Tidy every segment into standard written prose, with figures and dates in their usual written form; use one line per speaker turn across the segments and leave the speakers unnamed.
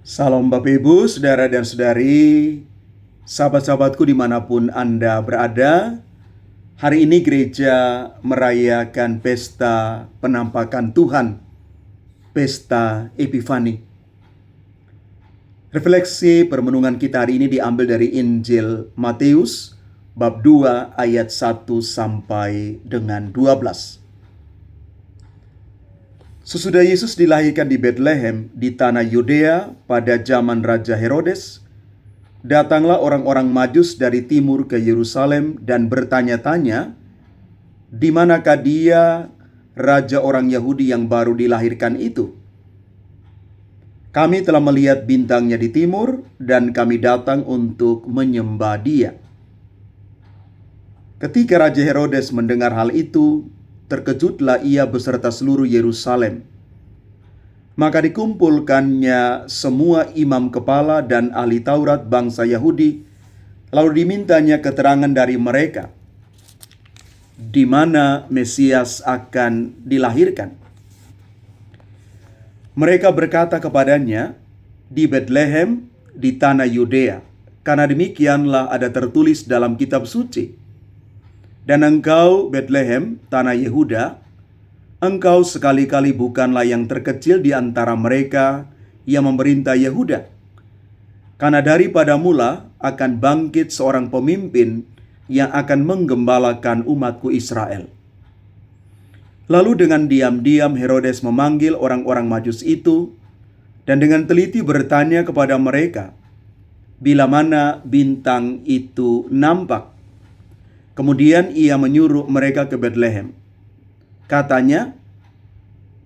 Salam Bapak Ibu, Saudara dan Saudari, sahabat-sahabatku dimanapun Anda berada. Hari ini gereja merayakan pesta penampakan Tuhan, pesta Epifani. Refleksi permenungan kita hari ini diambil dari Injil Matius, bab 2 ayat 1 sampai dengan 12. Sesudah Yesus dilahirkan di Betlehem di tanah Yudea pada zaman Raja Herodes, datanglah orang-orang Majus dari timur ke Yerusalem dan bertanya-tanya, di manakah dia, raja orang Yahudi yang baru dilahirkan itu? Kami telah melihat bintangnya di timur dan kami datang untuk menyembah dia. Ketika Raja Herodes mendengar hal itu, terkejutlah ia beserta seluruh Yerusalem. Maka dikumpulkannya semua imam kepala dan ahli Taurat bangsa Yahudi, lalu dimintanya keterangan dari mereka, di mana Mesias akan dilahirkan. Mereka berkata kepadanya, di Betlehem, di tanah Yudea, karena demikianlah ada tertulis dalam kitab suci. Dan engkau, Betlehem, tanah Yehuda, engkau sekali-kali bukanlah yang terkecil di antara mereka yang memerintah Yehuda. Karena daripada mula akan bangkit seorang pemimpin yang akan menggembalakan umatku Israel. Lalu dengan diam-diam Herodes memanggil orang-orang Majus itu, dan dengan teliti bertanya kepada mereka, bila mana bintang itu nampak. Kemudian ia menyuruh mereka ke Betlehem. Katanya,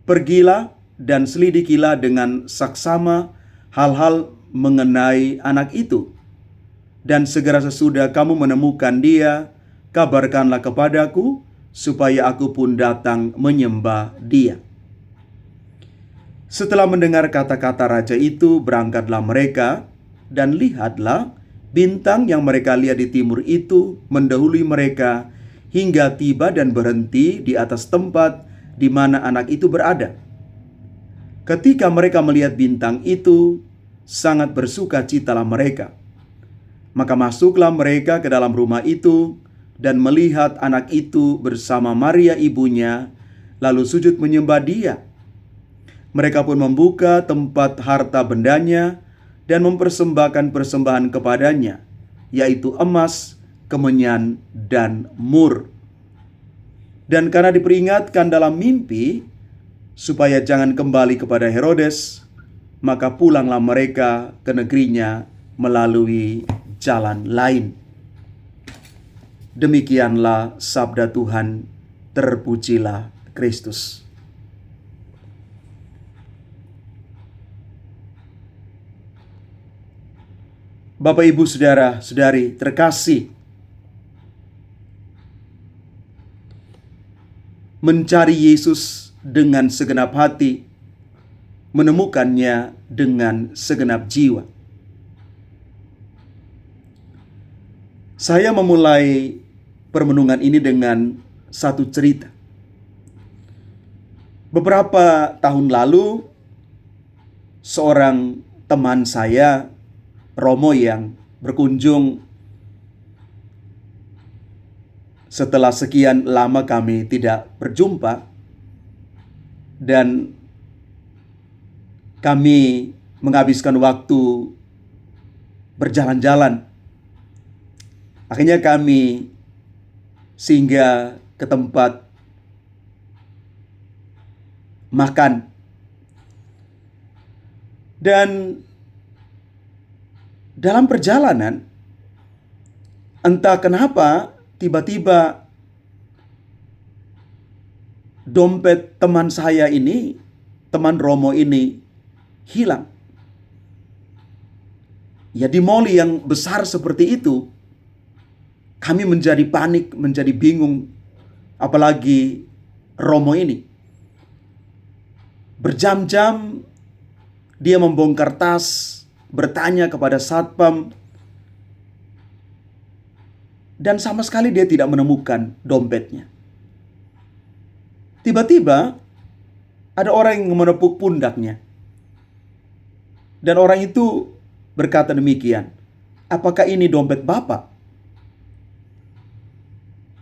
pergilah dan selidikilah dengan saksama hal-hal mengenai anak itu. Dan segera sesudah kamu menemukan dia, kabarkanlah kepadaku, supaya aku pun datang menyembah dia. Setelah mendengar kata-kata raja itu, berangkatlah mereka, dan lihatlah, bintang yang mereka lihat di timur itu mendahului mereka hingga tiba dan berhenti di atas tempat di mana anak itu berada. Ketika mereka melihat bintang itu, sangat bersukacitalah mereka. Maka masuklah mereka ke dalam rumah itu dan melihat anak itu bersama Maria ibunya, lalu sujud menyembah dia. Mereka pun membuka tempat harta bendanya dan mempersembahkan persembahan kepadanya, yaitu emas, kemenyan, dan mur. Dan karena diperingatkan dalam mimpi, supaya jangan kembali kepada Herodes, maka pulanglah mereka ke negerinya melalui jalan lain. Demikianlah sabda Tuhan, terpujilah Kristus. Bapak, Ibu, Saudara, Saudari terkasih, mencari Yesus dengan segenap hati, menemukannya dengan segenap jiwa. Saya memulai permenungan ini dengan satu cerita. Beberapa tahun lalu, seorang teman saya, Romo, yang berkunjung setelah sekian lama kami tidak berjumpa, dan kami menghabiskan waktu berjalan-jalan. Akhirnya kami singgah ke tempat makan. Dan dalam perjalanan, entah kenapa tiba-tiba dompet teman saya ini, teman Romo ini, hilang. Ya, di mall yang besar seperti itu, kami menjadi panik, menjadi bingung, apalagi Romo ini. Berjam-jam dia membongkar tas, bertanya kepada satpam, dan sama sekali dia tidak menemukan dompetnya. Tiba-tiba ada orang yang menepuk pundaknya. Dan orang itu berkata demikian, "Apakah ini dompet Bapak?"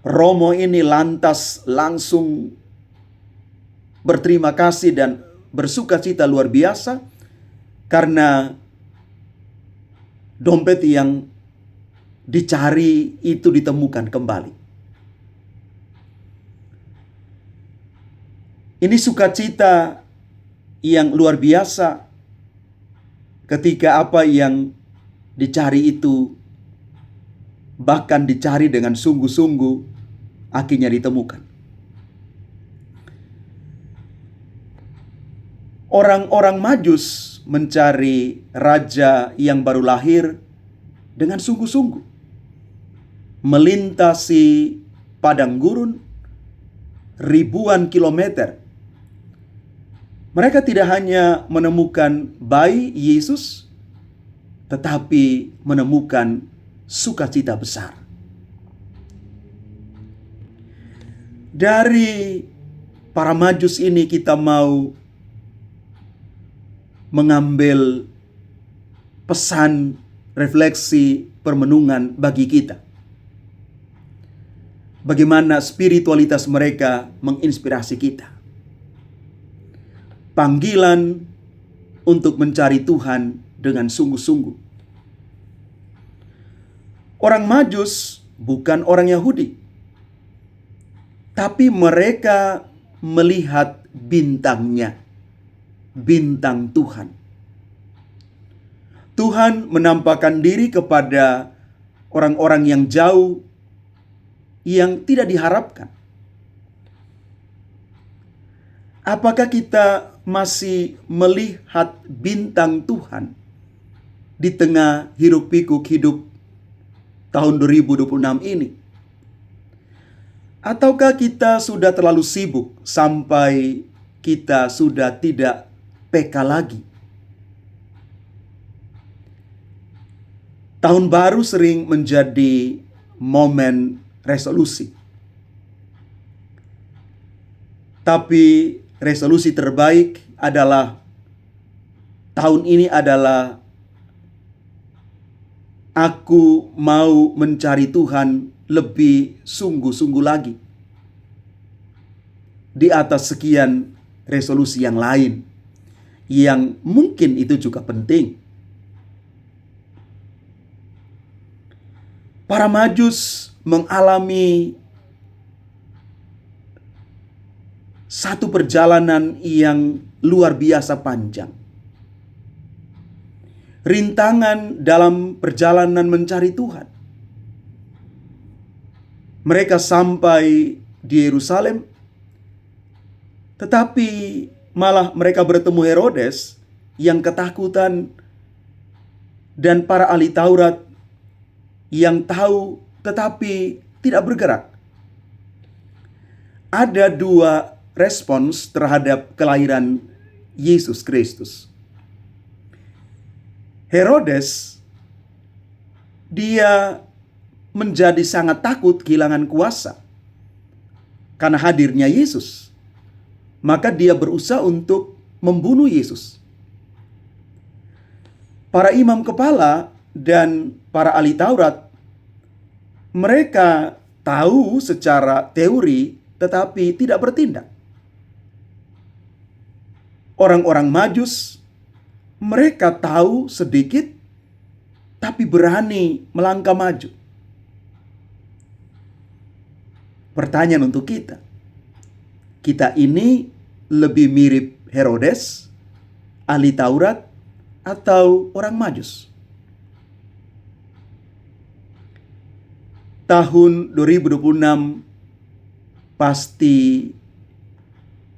Romo ini lantas langsung berterima kasih dan bersuka cita luar biasa karena dompet yang dicari itu ditemukan kembali. Ini sukacita yang luar biasa ketika apa yang dicari itu bahkan dicari dengan sungguh-sungguh akhirnya ditemukan. Orang-orang Majus mencari raja yang baru lahir dengan sungguh-sungguh, melintasi padang gurun ribuan kilometer. Mereka tidak hanya menemukan bayi Yesus, tetapi menemukan sukacita besar. Dari para Majus ini kita mau mengambil pesan, refleksi, permenungan bagi kita. Bagaimana spiritualitas mereka menginspirasi kita. Panggilan untuk mencari Tuhan dengan sungguh-sungguh. Orang Majus bukan orang Yahudi, tapi mereka melihat bintangnya, bintang Tuhan. Tuhan menampakkan diri kepada orang-orang yang jauh, yang tidak diharapkan. Apakah kita masih melihat bintang Tuhan di tengah hiruk-pikuk hidup tahun 2026 ini? Ataukah kita sudah terlalu sibuk sampai kita sudah tidak peka lagi? Tahun baru sering menjadi momen resolusi. Tapi resolusi terbaik adalah tahun ini adalah aku mau mencari Tuhan lebih sungguh-sungguh lagi di atas sekian resolusi yang lain yang mungkin itu juga penting. Para Majus mengalami satu perjalanan yang luar biasa panjang. Rintangan dalam perjalanan mencari Tuhan. Mereka sampai di Yerusalem, tetapi malah mereka bertemu Herodes yang ketakutan dan para ahli Taurat yang tahu tetapi tidak bergerak. Ada dua respons terhadap kelahiran Yesus Kristus. Herodes, dia menjadi sangat takut kehilangan kuasa karena hadirnya Yesus. Maka dia berusaha untuk membunuh Yesus. Para imam kepala dan para ahli Taurat, mereka tahu secara teori tetapi tidak bertindak. Orang-orang Majus, mereka tahu sedikit tapi berani melangkah maju. Pertanyaan untuk kita. Kita ini lebih mirip Herodes, ahli Taurat, atau orang Majus? Tahun 2026 pasti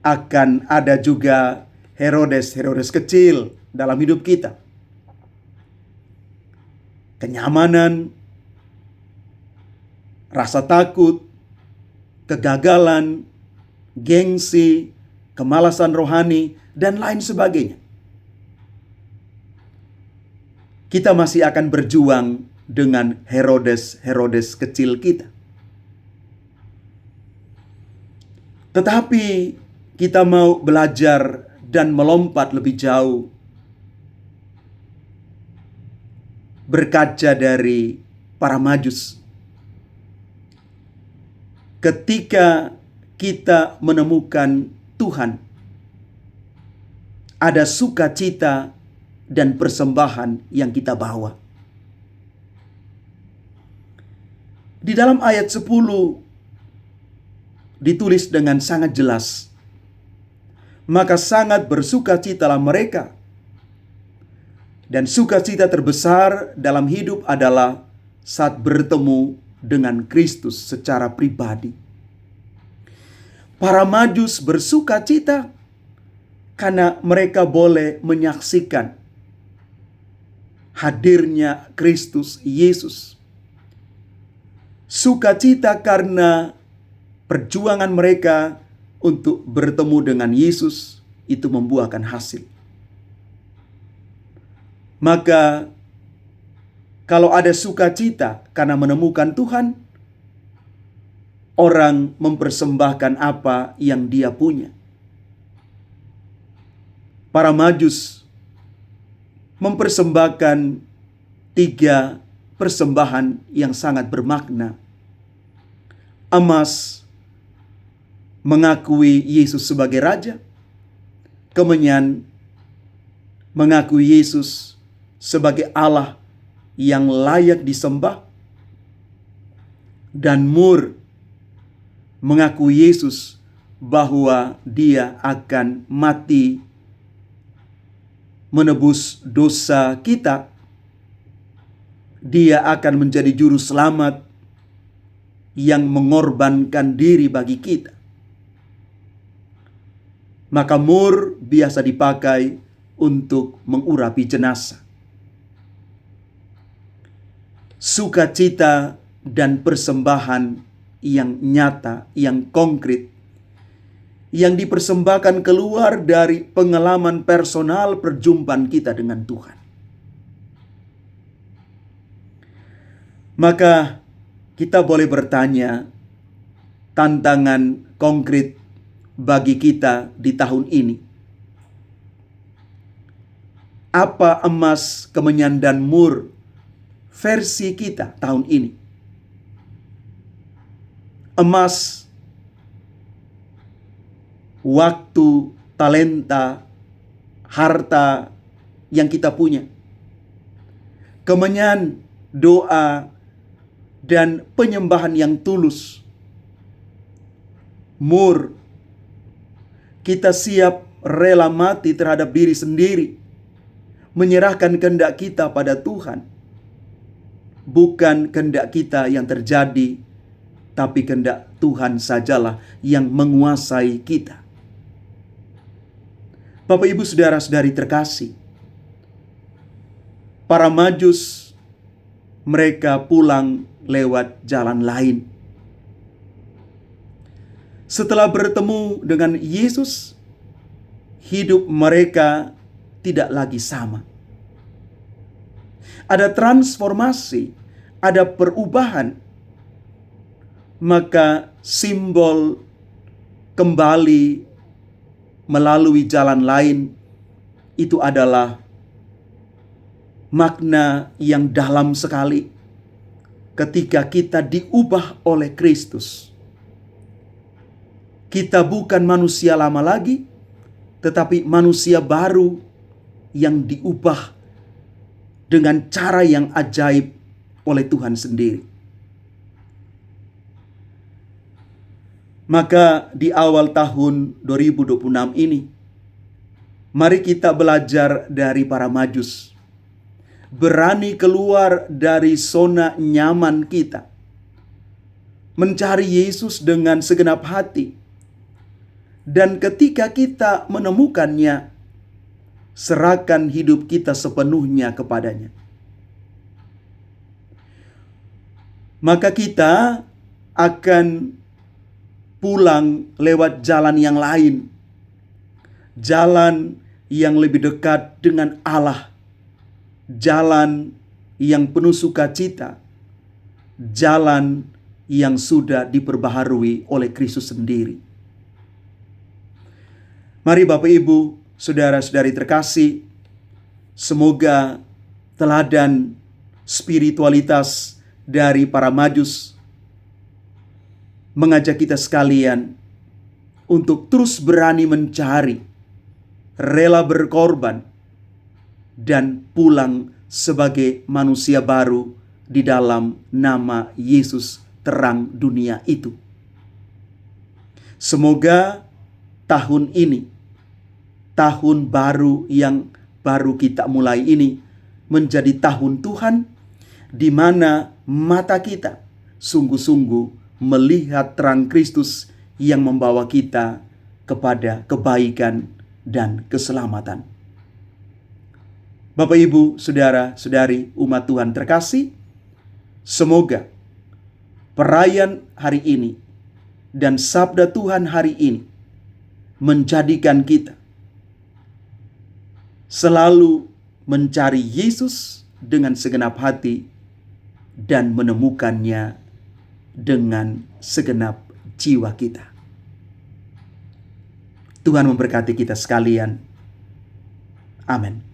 akan ada juga Herodes kecil dalam hidup kita. Kenyamanan, rasa takut, kegagalan, gengsi, kemalasan rohani, dan lain sebagainya. Kita masih akan berjuang dengan Herodes kecil kita. Tetapi kita mau belajar dan melompat lebih jauh. berkaca dari para Majus. Ketika kita menemukan Tuhan, ada sukacita dan persembahan yang kita bawa. Di dalam ayat 10 ditulis dengan sangat jelas, maka sangat bersukacitalah mereka. Dan sukacita terbesar dalam hidup adalah saat bertemu dengan Kristus secara pribadi. Para Majus bersukacita karena mereka boleh menyaksikan hadirnya Kristus Yesus. Sukacita karena perjuangan mereka untuk bertemu dengan Yesus itu membuahkan hasil. Maka kalau ada sukacita karena menemukan Tuhan, orang mempersembahkan apa yang dia punya. Para Majus mempersembahkan 3 persembahan yang sangat bermakna. Emas mengakui Yesus sebagai Raja. Kemenyan mengakui Yesus sebagai Allah yang layak disembah. Dan mur mengakui Yesus bahwa dia akan mati menebus dosa kita. Dia akan menjadi juru selamat yang mengorbankan diri bagi kita. Maka mur biasa dipakai untuk mengurapi jenazah. Sukacita dan persembahan yang nyata, yang konkret, yang dipersembahkan keluar dari pengalaman personal perjumpaan kita dengan Tuhan. Maka kita boleh bertanya, tantangan konkret bagi kita di tahun ini. Apa emas, kemenyan, dan mur versi kita tahun ini? Emas, waktu, talenta, harta yang kita punya. Kemenyan, doa, dan penyembahan yang tulus. Mur, kita siap rela mati terhadap diri sendiri, menyerahkan kehendak kita pada Tuhan. Bukan kehendak kita yang terjadi, tapi kehendak Tuhan sajalah yang menguasai kita. Bapak, Ibu, saudara-saudari terkasih, para Majus mereka pulang lewat jalan lain. Setelah bertemu dengan Yesus, hidup mereka tidak lagi sama. Ada transformasi, ada perubahan. Maka simbol kembali melalui jalan lain itu adalah makna yang dalam sekali ketika kita diubah oleh Kristus. Kita bukan manusia lama lagi, tetapi manusia baru yang diubah dengan cara yang ajaib oleh Tuhan sendiri. Maka di awal tahun 2026 ini, mari kita belajar dari para Majus. Berani keluar dari zona nyaman kita. Mencari Yesus dengan segenap hati. Dan ketika kita menemukannya, serahkan hidup kita sepenuhnya kepadanya. Maka kita akan pulang lewat jalan yang lain. Jalan yang lebih dekat dengan Allah. Jalan yang penuh sukacita. Jalan yang sudah diperbaharui oleh Kristus sendiri. Mari Bapak, Ibu, saudara-saudari terkasih, semoga teladan spiritualitas dari para Majus mengajak kita sekalian untuk terus berani mencari, rela berkorban, dan pulang sebagai manusia baru di dalam nama Yesus terang dunia itu. Semoga tahun ini, tahun baru yang baru kita mulai ini, menjadi tahun Tuhan di mana mata kita sungguh-sungguh melihat terang Kristus yang membawa kita kepada kebaikan dan keselamatan. Bapak, Ibu, Saudara-saudari, umat Tuhan terkasih, semoga perayaan hari ini dan sabda Tuhan hari ini menjadikan kita selalu mencari Yesus dengan segenap hati dan menemukannya dengan segenap jiwa kita. Tuhan memberkati kita sekalian. Amin.